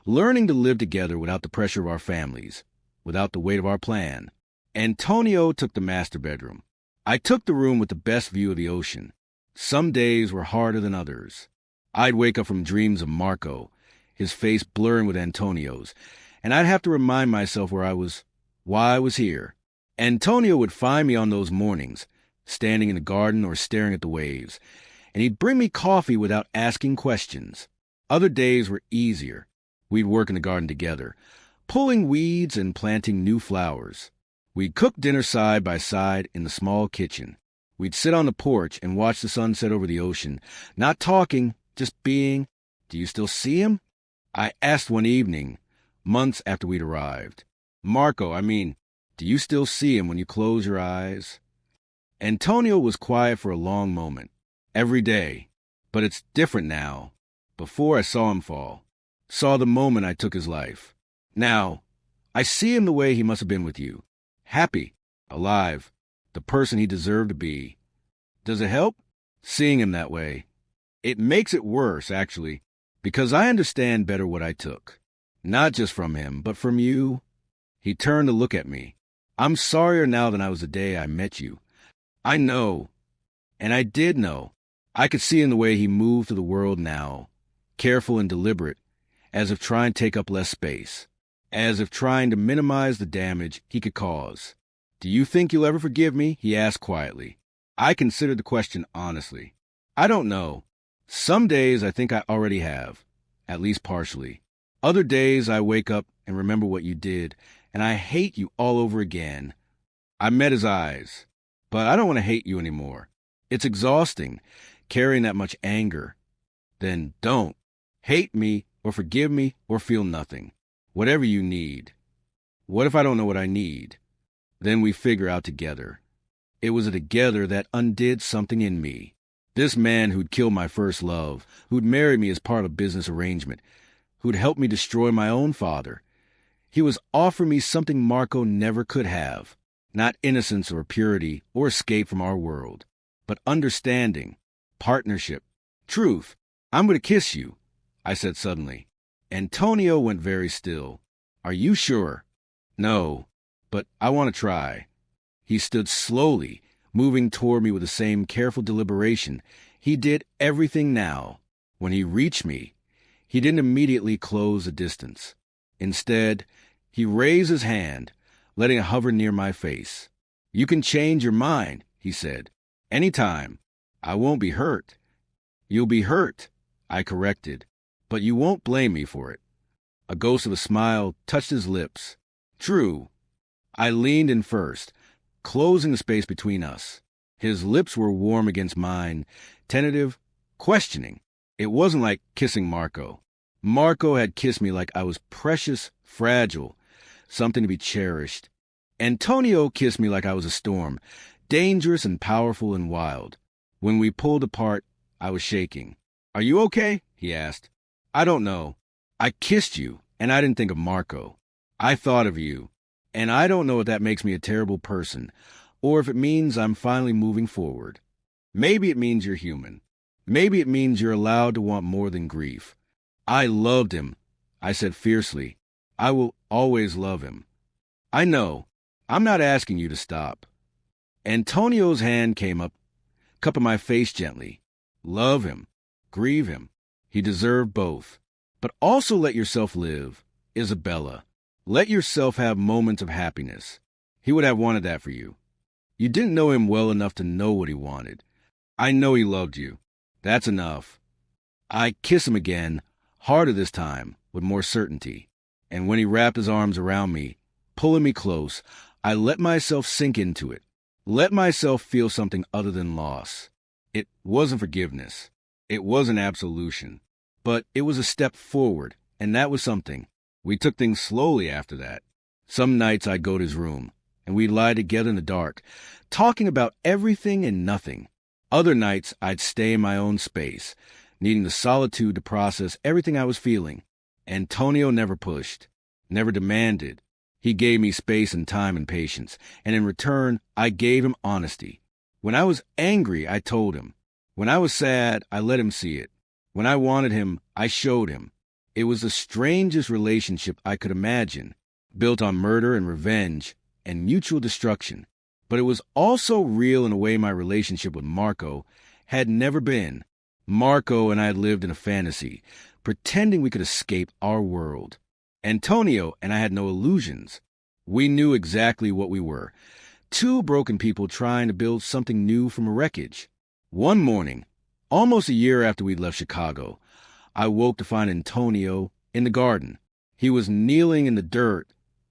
S1: learning to live together without the pressure of our families, without the weight of our plan. Antonio took the master bedroom. I took the room with the best view of the ocean. Some days were harder than others. I'd wake up from dreams of Marco, his face blurring with Antonio's, and I'd have to remind myself why I was here. Antonio would find me on those mornings, standing in the garden or staring at the waves, and he'd bring me coffee without asking questions. Other days were easier. We'd work in the garden together, pulling weeds and planting new flowers. We'd cook dinner side by side in the small kitchen. We'd sit on the porch and watch the sunset over the ocean, not talking, just being. Do you still see him? I asked one evening, months after we'd arrived. Marco, do you still see him when you close your eyes? Antonio was quiet for a long moment. Every day. But it's different now. Before I saw him fall. Saw the moment I took his life. Now, I see him the way he must have been with you. Happy, alive, the person he deserved to be. Does it help? Seeing him that way. It makes it worse, actually, because I understand better what I took. Not just from him, but from you. He turned to look at me. I'm sorrier now than I was the day I met you. I know. And I did know. I could see in the way he moved through the world now, careful and deliberate, as if trying to take up less space, as if trying to minimize the damage he could cause. Do you think you'll ever forgive me? He asked quietly. I considered the question honestly. I don't know. Some days I think I already have, at least partially. Other days I wake up and remember what you did, and I hate you all over again. I met his eyes, but I don't want to hate you anymore. It's exhausting, carrying that much anger. Then don't. Hate me, or forgive me, or feel nothing. Whatever you need. What if I don't know what I need? Then we figure out together. It was a together that undid something in me. This man who'd killed my first love, who'd married me as part of a business arrangement, who'd helped me destroy my own father. He was offering me something Marco never could have. Not innocence or purity or escape from our world, but understanding, partnership, truth. I'm going to kiss you, I said suddenly. Antonio went very still. Are you sure? No, but I want to try. He stood slowly, moving toward me with the same careful deliberation. He did everything now. When he reached me, he didn't immediately close the distance. Instead, he raised his hand, letting it hover near my face. You can change your mind, he said. Anytime. I won't be hurt. You'll be hurt, I corrected. But you won't blame me for it. A ghost of a smile touched his lips. True. I leaned in first, closing the space between us. His lips were warm against mine, tentative, questioning. It wasn't like kissing Marco. Marco had kissed me like I was precious, fragile, something to be cherished. Antonio kissed me like I was a storm, dangerous and powerful and wild. When we pulled apart, I was shaking. Are you okay? He asked. I don't know. I kissed you, and I didn't think of Marco. I thought of you, and I don't know if that makes me a terrible person, or if it means I'm finally moving forward. Maybe it means you're human. Maybe it means you're allowed to want more than grief. I loved him, I said fiercely. I will always love him. I know. I'm not asking you to stop. Antonio's hand came up, cupping my face gently. Love him. Grieve him. He deserved both. But also let yourself live, Isabella. Let yourself have moments of happiness. He would have wanted that for you. You didn't know him well enough to know what he wanted. I know he loved you. That's enough. I kiss him again, harder this time, with more certainty. And when he wrapped his arms around me, pulling me close, I let myself sink into it. Let myself feel something other than loss. It wasn't forgiveness. It wasn't absolution. But it was a step forward, and that was something. We took things slowly after that. Some nights I'd go to his room, and we'd lie together in the dark, talking about everything and nothing. Other nights I'd stay in my own space, needing the solitude to process everything I was feeling. Antonio never pushed, never demanded. He gave me space and time and patience, and in return, I gave him honesty. When I was angry, I told him. When I was sad, I let him see it. When I wanted him, I showed him. It was the strangest relationship I could imagine, built on murder and revenge and mutual destruction. But it was also real in a way my relationship with Marco had never been. Marco and I had lived in a fantasy, pretending we could escape our world. Antonio and I had no illusions. We knew exactly what we were. Two broken people trying to build something new from a wreckage. One morning, almost a year after we'd left Chicago, I woke to find Antonio in the garden. He was kneeling in the dirt,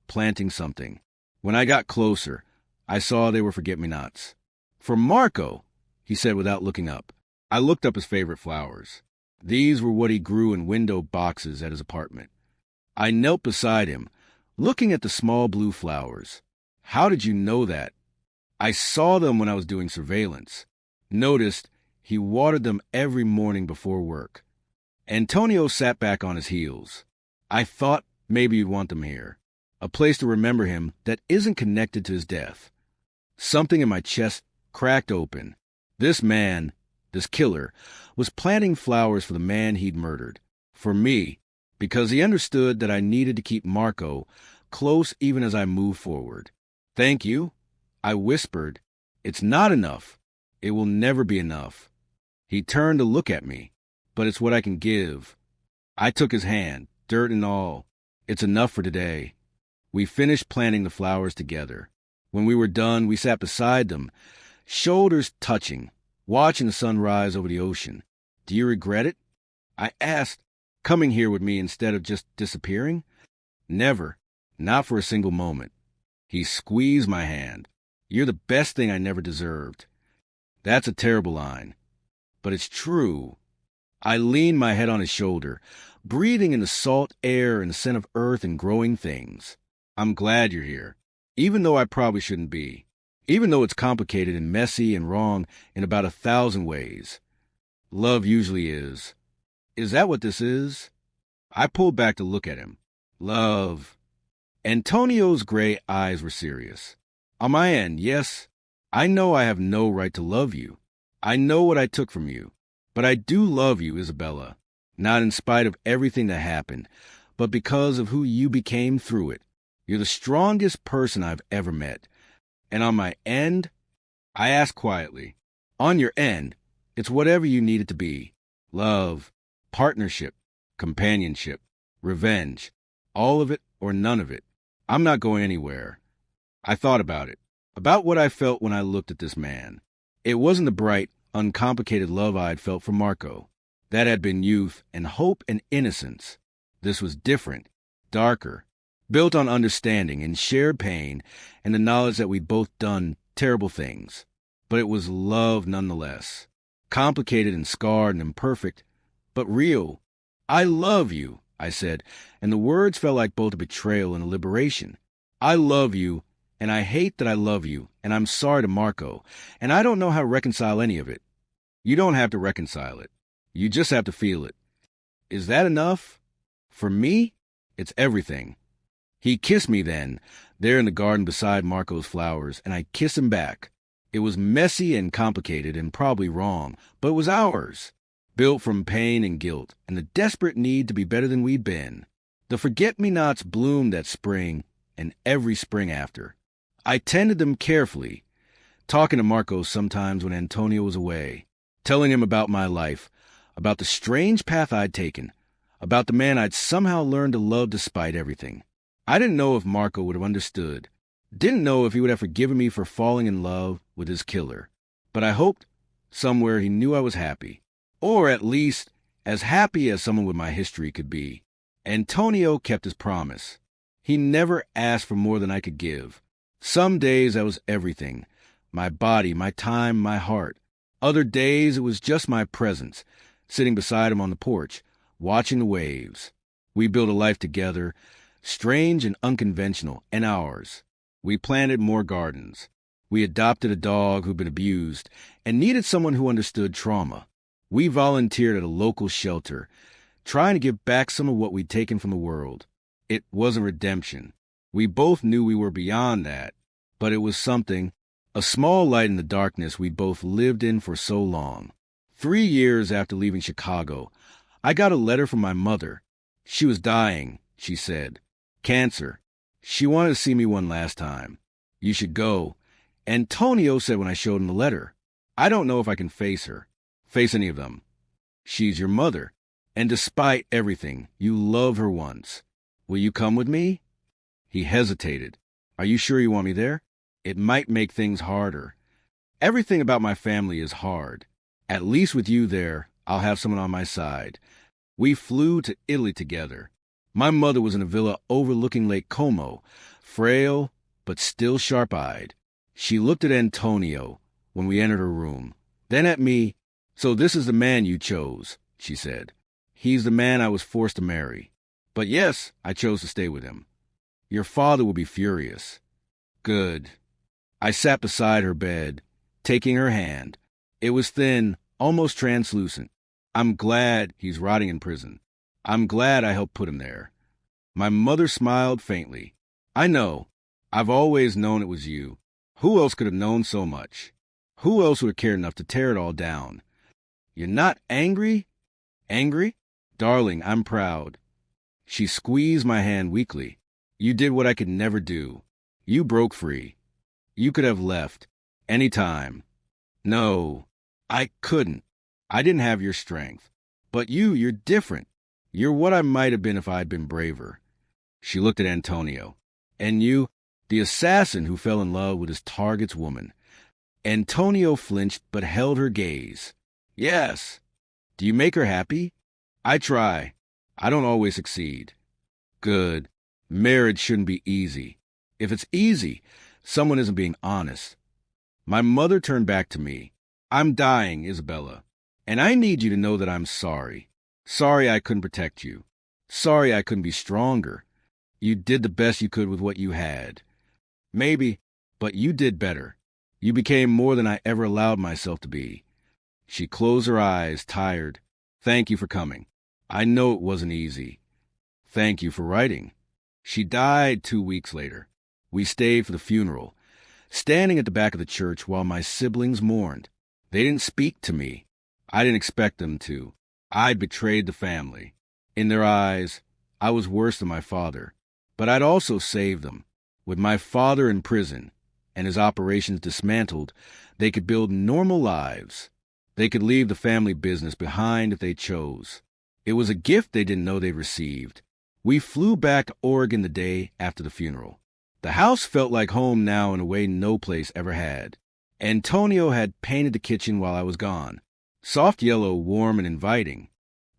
S1: planting something. When I got closer, I saw they were forget-me-nots. For Marco, he said without looking up. I looked up his favorite flowers. These were what he grew in window boxes at his apartment. I knelt beside him, looking at the small blue flowers. How did you know that? I saw them when I was doing surveillance. Noticed he watered them every morning before work. Antonio sat back on his heels. I thought maybe you'd want them here. A place to remember him that isn't connected to his death. Something in my chest cracked open. This man, this killer, was planting flowers for the man he'd murdered. For me, because he understood that I needed to keep Marco close even as I moved forward. Thank you, I whispered. It's not enough. It will never be enough. He turned to look at me, but it's what I can give. I took his hand, dirt and all. It's enough for today. We finished planting the flowers together. When we were done, we sat beside them, shoulders touching, watching the sun rise over the ocean. Do you regret it? I asked, coming here with me instead of just disappearing. Never, not for a single moment. He squeezed my hand. You're the best thing I never deserved. That's a terrible line, but it's true. I leaned my head on his shoulder, breathing in the salt air and the scent of earth and growing things. I'm glad you're here, even though I probably shouldn't be, even though it's complicated and messy and wrong in about 1,000 ways. Love usually is. Is that what this is? I pulled back to look at him. Love. Antonio's gray eyes were serious. On my end, yes, I know I have no right to love you. I know what I took from you. But I do love you, Isabella. Not in spite of everything that happened, but because of who you became through it. You're the strongest person I've ever met. And on my end, I asked quietly, on your end, it's whatever you need it to be. Love, partnership, companionship, revenge, all of it or none of it. I'm not going anywhere. I thought about it, about what I felt when I looked at this man. It wasn't the bright, uncomplicated love I'd felt for Marco. That had been youth and hope and innocence. This was different, darker, built on understanding and shared pain and the knowledge that we'd both done terrible things. But it was love nonetheless. Complicated and scarred and imperfect, but real. I love you, I said, and the words felt like both a betrayal and a liberation. I love you, and I hate that I love you, and I'm sorry to Marco, and I don't know how to reconcile any of it. You don't have to reconcile it. You just have to feel it. Is that enough? For me, it's everything. He kissed me then, there in the garden beside Marco's flowers, and I kissed him back. It was messy and complicated and probably wrong, but it was ours, built from pain and guilt and the desperate need to be better than we'd been. The forget-me-nots bloomed that spring and every spring after. I tended them carefully, talking to Marco sometimes when Antonio was away, telling him about my life, about the strange path I'd taken, about the man I'd somehow learned to love despite everything. I didn't know if Marco would have understood, didn't know if he would have forgiven me for falling in love with his killer, but I hoped somewhere he knew I was happy, or at least as happy as someone with my history could be. Antonio kept his promise. He never asked for more than I could give. Some days I was everything, my body, my time, my heart. Other days it was just my presence, sitting beside him on the porch, watching the waves. We built a life together, strange and unconventional, and ours. We planted more gardens. We adopted a dog who'd been abused and needed someone who understood trauma. We volunteered at a local shelter, trying to give back some of what we'd taken from the world. It wasn't redemption. We both knew we were beyond that, but it was something, a small light in the darkness we'd both lived in for so long. 3 years after leaving Chicago, I got a letter from my mother. She was dying, she said. Cancer. She wanted to see me one last time. You should go. Antonio said when I showed him the letter. I don't know if I can face her. Face any of them. She's your mother. And despite everything, you loved her once. Will you come with me? He hesitated. Are you sure you want me there? It might make things harder. Everything about my family is hard. At least with you there, I'll have someone on my side. We flew to Italy together. My mother was in a villa overlooking Lake Como, frail but still sharp-eyed. She looked at Antonio when we entered her room, then at me. So this is the man you chose, she said. He's the man I was forced to marry. But yes, I chose to stay with him. Your father will be furious. Good. I sat beside her bed, taking her hand. It was thin, almost translucent. I'm glad he's rotting in prison. I'm glad I helped put him there. My mother smiled faintly. I know. I've always known it was you. Who else could have known so much? Who else would have cared enough to tear it all down? You're not angry? Angry? Darling, I'm proud. She squeezed my hand weakly. You did what I could never do. You broke free. You could have left. Any time. No, I couldn't. I didn't have your strength. But you're different. You're what I might have been if I'd been braver. She looked at Antonio. And you, the assassin who fell in love with his target's woman. Antonio flinched but held her gaze. Yes. Do you make her happy? I try. I don't always succeed. Good. Marriage shouldn't be easy. If it's easy, someone isn't being honest. My mother turned back to me. I'm dying, Isabella. And I need you to know that I'm sorry. Sorry I couldn't protect you. Sorry I couldn't be stronger. You did the best you could with what you had. Maybe, but you did better. You became more than I ever allowed myself to be. She closed her eyes, tired. Thank you for coming. I know it wasn't easy. Thank you for writing. She died 2 weeks later. We stayed for the funeral, standing at the back of the church while my siblings mourned. They didn't speak to me. I didn't expect them to. I'd betrayed the family. In their eyes, I was worse than my father. But I'd also saved them. With my father in prison and his operations dismantled, they could build normal lives. They could leave the family business behind if they chose. It was a gift they didn't know they'd received. We flew back to Oregon the day after the funeral. The house felt like home now in a way no place ever had. Antonio had painted the kitchen while I was gone. Soft yellow, warm and inviting.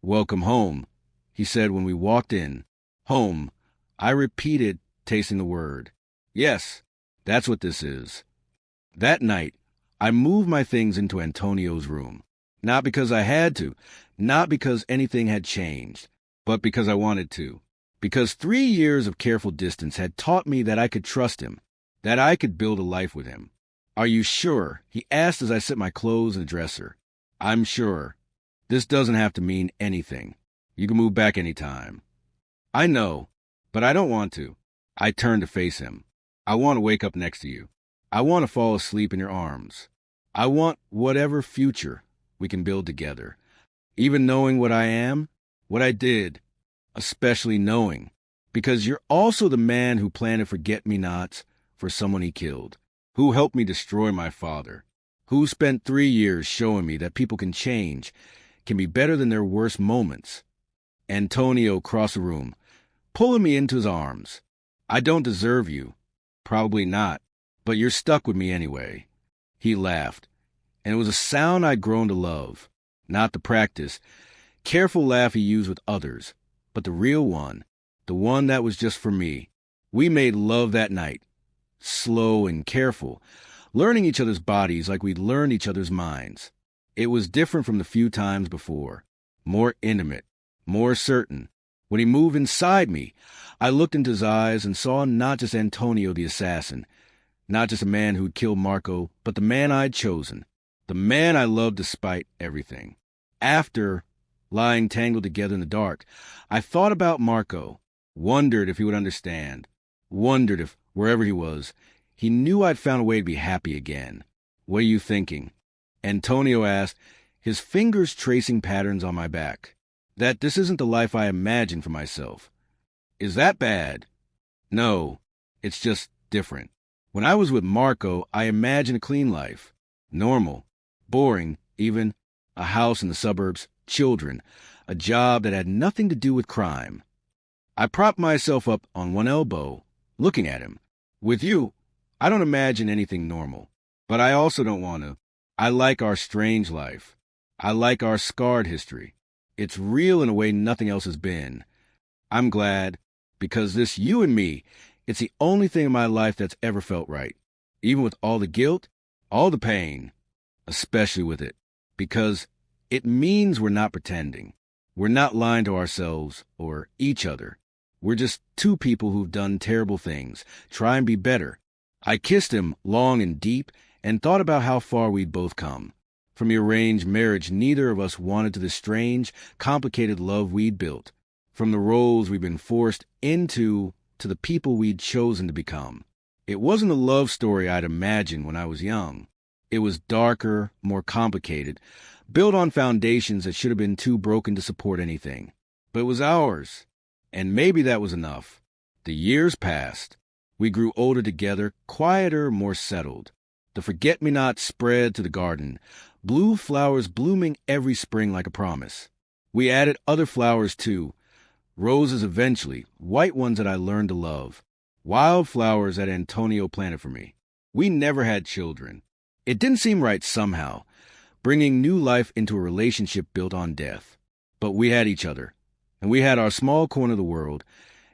S1: "Welcome home," he said when we walked in. "Home," I repeated, tasting the word. "Yes, that's what this is." That night, I moved my things into Antonio's room. Not because I had to, not because anything had changed, but because I wanted to. Because 3 years of careful distance had taught me that I could trust him, that I could build a life with him. "Are you sure?" he asked as I set my clothes in the dresser. "I'm sure. This doesn't have to mean anything. You can move back any time." "I know, but I don't want to." I turned to face him. "I want to wake up next to you. I want to fall asleep in your arms. I want whatever future we can build together. Even knowing what I am, what I did, especially knowing, because you're also the man who planted forget-me-nots for someone he killed, who helped me destroy my father, who spent 3 years showing me that people can change, can be better than their worst moments." Antonio crossed the room, pulling me into his arms. "I don't deserve you. Probably not, but you're stuck with me anyway." He laughed, and it was a sound I'd grown to love. Not the practice, careful laugh he used with others, but the real one, the one that was just for me. We made love that night, slow and careful, learning each other's bodies like we'd learned each other's minds. It was different from the few times before, more intimate, more certain. When he moved inside me, I looked into his eyes and saw not just Antonio the assassin, not just a man who'd killed Marco, but the man I'd chosen, the man I loved despite everything. After, lying tangled together in the dark, I thought about Marco, wondered if he would understand, wondered if, wherever he was, he knew I'd found a way to be happy again. "What are you thinking?" Antonio asked, his fingers tracing patterns on my back. "That this isn't the life I imagined for myself." "Is that bad?" "No, it's just different. When I was with Marco, I imagined a clean life. Normal, boring, even, a house in the suburbs, children, a job that had nothing to do with crime." I propped myself up on one elbow, looking at him. "With you, I don't imagine anything normal. But I also don't want to. I like our strange life. I like our scarred history. It's real in a way nothing else has been. I'm glad, because this you and me, it's the only thing in my life that's ever felt right. Even with all the guilt, all the pain, especially with it. Because it means we're not pretending. We're not lying to ourselves or each other. We're just two people who've done terrible things, try and be better." I kissed him long and deep and thought about how far we'd both come. From the arranged marriage neither of us wanted to the strange, complicated love we'd built. From the roles we'd been forced into to the people we'd chosen to become. It wasn't a love story I'd imagined when I was young. It was darker, more complicated, built on foundations that should have been too broken to support anything. But it was ours, and maybe that was enough. The years passed. We grew older together, quieter, more settled. The forget-me-nots spread to the garden, blue flowers blooming every spring like a promise. We added other flowers, too. Roses eventually, white ones that I learned to love. Wildflowers that Antonio planted for me. We never had children. It didn't seem right somehow, bringing new life into a relationship built on death. But we had each other, and we had our small corner of the world,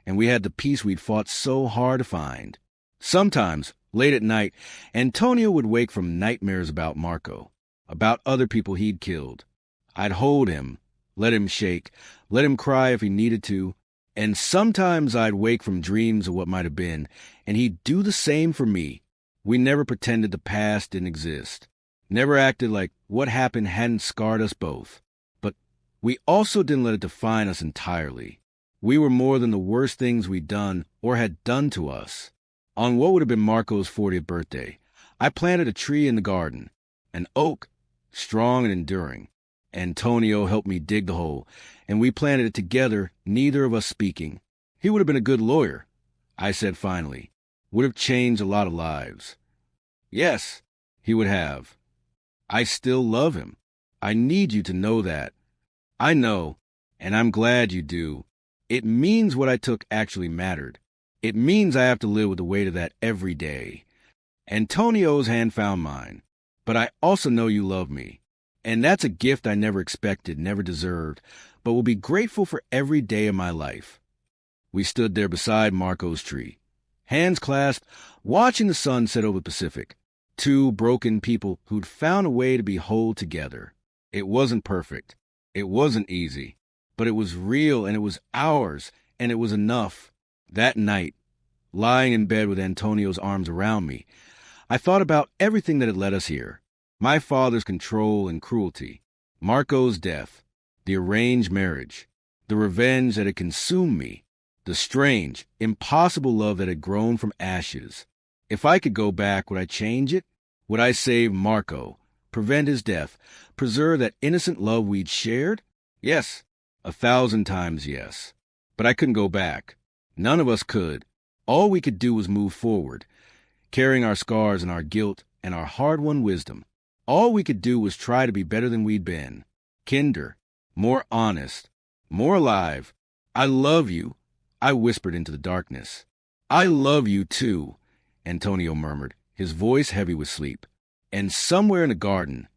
S1: and we had the peace we'd fought so hard to find. Sometimes, late at night, Antonio would wake from nightmares about Marco, about other people he'd killed. I'd hold him, let him shake, let him cry if he needed to, and sometimes I'd wake from dreams of what might have been, and he'd do the same for me. We never pretended the past didn't exist, never acted like what happened hadn't scarred us both. But we also didn't let it define us entirely. We were more than the worst things we'd done or had done to us. On what would have been Marco's 40th birthday, I planted a tree in the garden, an oak, strong and enduring. Antonio helped me dig the hole, and we planted it together, neither of us speaking. He would have been a good lawyer, I said finally. Would have changed a lot of lives. Yes, he would have. I still love him. I need you to know that. I know, and I'm glad you do. It means what I took actually mattered. It means I have to live with the weight of that every day. Antonio's hand found mine, but I also know you love me. And that's a gift I never expected, never deserved, but will be grateful for every day of my life. We stood there beside Marco's tree, hands clasped, watching the sun set over the Pacific. Two broken people who'd found a way to be whole together. It wasn't perfect. It wasn't easy. But it was real, and it was ours, and it was enough. That night, lying in bed with Antonio's arms around me, I thought about everything that had led us here. My father's control and cruelty, Marco's death, the arranged marriage, the revenge that had consumed me, the strange, impossible love that had grown from ashes. If I could go back, would I change it? Would I save Marco, prevent his death, preserve that innocent love we'd shared? Yes, 1,000 times yes. But I couldn't go back. None of us could. All we could do was move forward, carrying our scars and our guilt and our hard-won wisdom. All we could do was try to be better than we'd been. Kinder, more honest, more alive. I love you, I whispered into the darkness. I love you too, Antonio murmured, his voice heavy with sleep. And somewhere in the garden,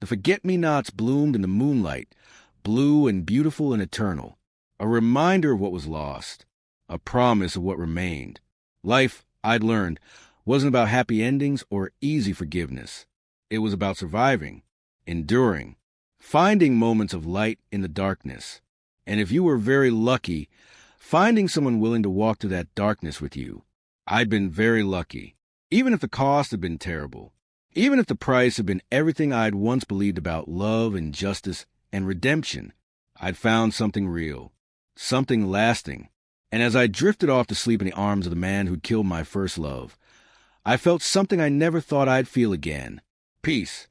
S1: the forget-me-nots bloomed in the moonlight, blue and beautiful and eternal, a reminder of what was lost, a promise of what remained. Life, I'd learned, wasn't about happy endings or easy forgiveness. It was about surviving, enduring, finding moments of light in the darkness. And if you were very lucky, finding someone willing to walk through that darkness with you. I'd been very lucky, even if the cost had been terrible, even if the price had been everything I'd once believed about love and justice and redemption. I'd found something real, something lasting. And as I drifted off to sleep in the arms of the man who'd killed my first love, I felt something I never thought I'd feel again. Peace.